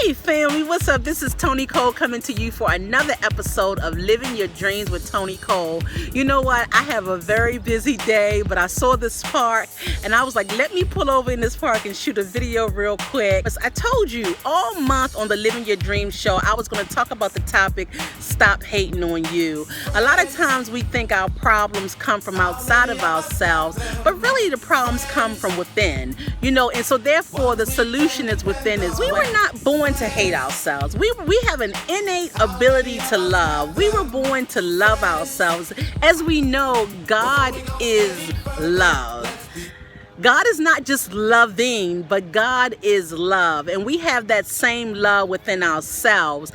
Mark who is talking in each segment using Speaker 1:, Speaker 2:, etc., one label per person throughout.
Speaker 1: Hey family, what's up? This is Toni Cole coming to you for another episode of Living Your Dreams with Toni Cole. You know what? I have a very busy day, but I saw this park and I was like, let me pull over in this park and shoot a video real quick. I told you all month on the Living Your Dreams show, I was going to talk about the topic, stop hating on you. A lot of times we think our problems come from outside of ourselves, but really the problems come from within, and so therefore the solution is within as well. We were not born to hate ourselves. We have an innate ability to love. We were born to love ourselves. As we know, God is love. God is not just loving, but God is love. And we have that same love within ourselves.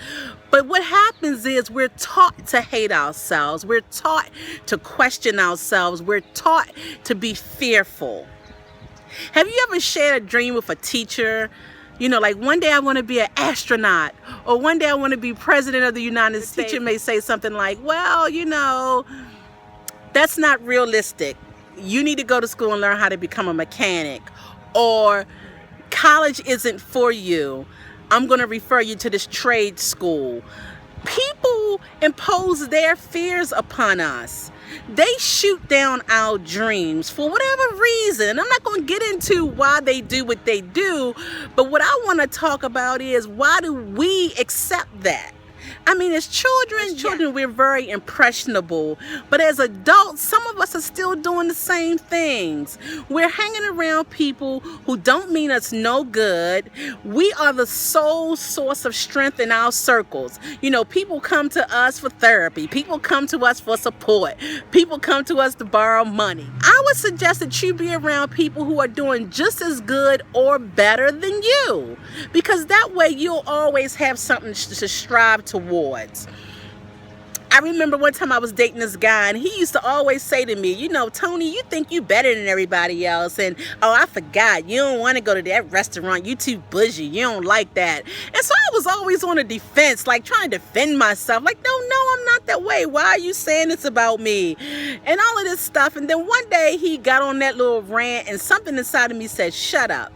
Speaker 1: But what happens is we're taught to hate ourselves. We're taught to question ourselves. We're taught to be fearful. Have you ever shared a dream with a teacher? Like one day I want to be an astronaut, or one day I want to be president of the United States. The teacher may say something like, well, that's not realistic. You need to go to school and learn how to become a mechanic, or college isn't for you. I'm going to refer you to this trade school. People impose their fears upon us. They shoot down our dreams for whatever reason. I'm not going to get into why they do what they do, but what I want to talk about is, why do we accept that? As children, we're very impressionable, but as adults, some of us are still doing the same things. We're hanging around people who don't mean us no good. We are the sole source of strength in our circles. People come to us for therapy. People come to us for support. People come to us to borrow money. I would suggest that you be around people who are doing just as good or better than you, because that way you'll always have something to strive towards. I remember one time I was dating this guy, and he used to always say to me, Toni, you think you better than everybody else, and I forgot, you don't want to go to that restaurant, you too bougie, you don't like that. And so I was always on the defense, like trying to defend myself, like, no, I'm not that way. Why are you saying it's about me? And all of this stuff. And then one day he got on that little rant, and something inside of me said, shut up.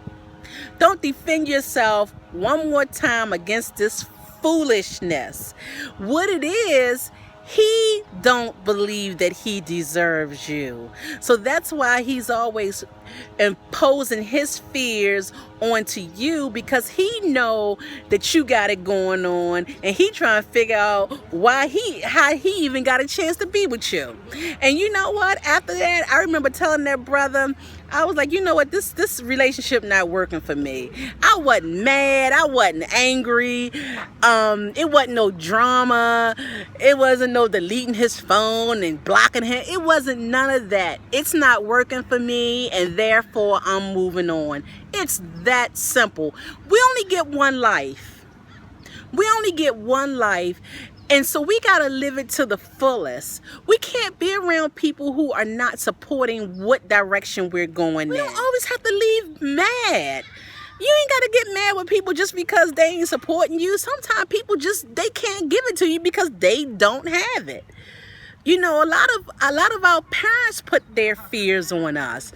Speaker 1: Don't defend yourself one more time against this foolishness. What it is, he don't believe that he deserves you. So that's why he's always imposing his fears onto you, because he know that you got it going on, and he trying to figure out how he even got a chance to be with you. And you know what? After that, I remember telling that brother, I was like, you know what, this relationship not working for me. I wasn't mad, I wasn't angry, it wasn't no drama, it wasn't no deleting his phone and blocking him. It wasn't none of that. It's not working for me, and therefore I'm moving on. It's that simple. We only get one life. And so we got to live it to the fullest. We can't be around people who are not supporting what direction we're going in. We don't always have to leave mad. You ain't got to get mad with people just because they ain't supporting you. Sometimes people they can't give it to you because they don't have it. A lot of our parents put their fears on us.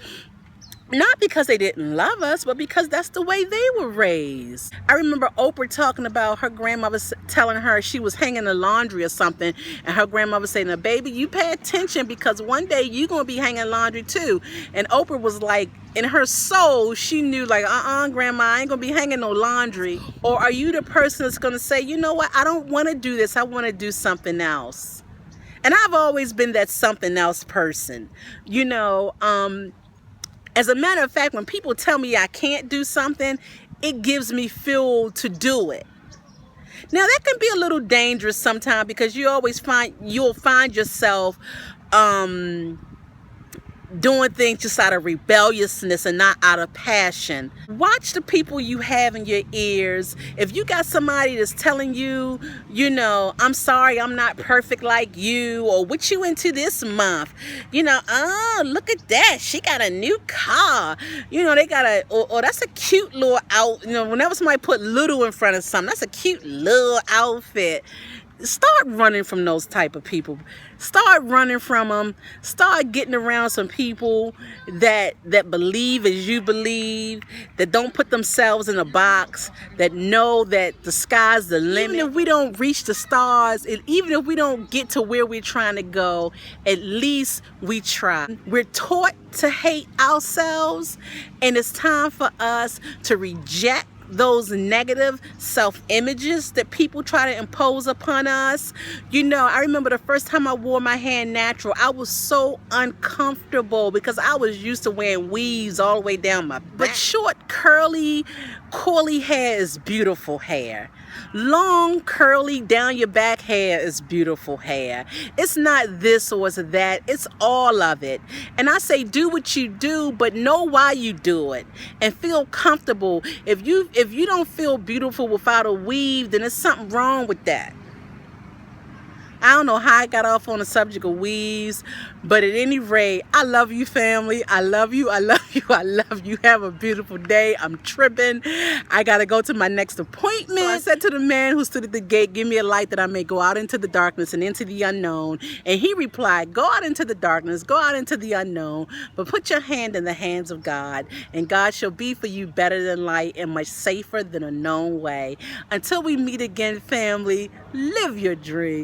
Speaker 1: Not because they didn't love us, but because that's the way they were raised. I remember Oprah talking about her grandmother telling her she was hanging the laundry or something, and her grandmother saying, now, baby, you pay attention, because one day you're going to be hanging laundry too. And Oprah was like, in her soul, she knew, like, grandma, I ain't going to be hanging no laundry. Or are you the person that's going to say, you know what, I don't want to do this, I want to do something else? And I've always been that something else person. As a matter of fact, when people tell me I can't do something, it gives me fuel to do it. Now, that can be a little dangerous sometimes, because you'll find yourself doing things just out of rebelliousness and not out of passion. Watch the people you have in your ears. If you got somebody that's telling you, I'm sorry, I'm not perfect like you, or what you into this month, look at that, she got a new car, they got or that's a cute little whenever somebody put little in front of something, that's a cute little outfit. start running from those type of people. Start running from them. Start getting around some people that believe as you believe, that don't put themselves in a box, that know that the sky's the limit. Even if we don't reach the stars, and even if we don't get to where we're trying to go, at least we try. We're taught to hate ourselves, and it's time for us to reject those negative self-images that people try to impose upon us. You know, I remember the first time I wore my hair natural, I was so uncomfortable because I was used to wearing weaves all the way down my back. But short, curly, coily hair is beautiful hair. Long, curly, down your back hair is beautiful hair. It's not this or it's that. It's all of it. And I say do what you do, but know why you do it and feel comfortable. If you don't feel beautiful without a weave, then there's something wrong with that. I don't know how I got off on the subject of weaves, but at any rate, I love you, family. I love you. I love you. I love you. Have a beautiful day. I'm tripping. I got to go to my next appointment. So I said to the man who stood at the gate, give me a light that I may go out into the darkness and into the unknown. And he replied, go out into the darkness, go out into the unknown, but put your hand in the hands of God, and God shall be for you better than light and much safer than a known way. Until we meet again, family, live your dream.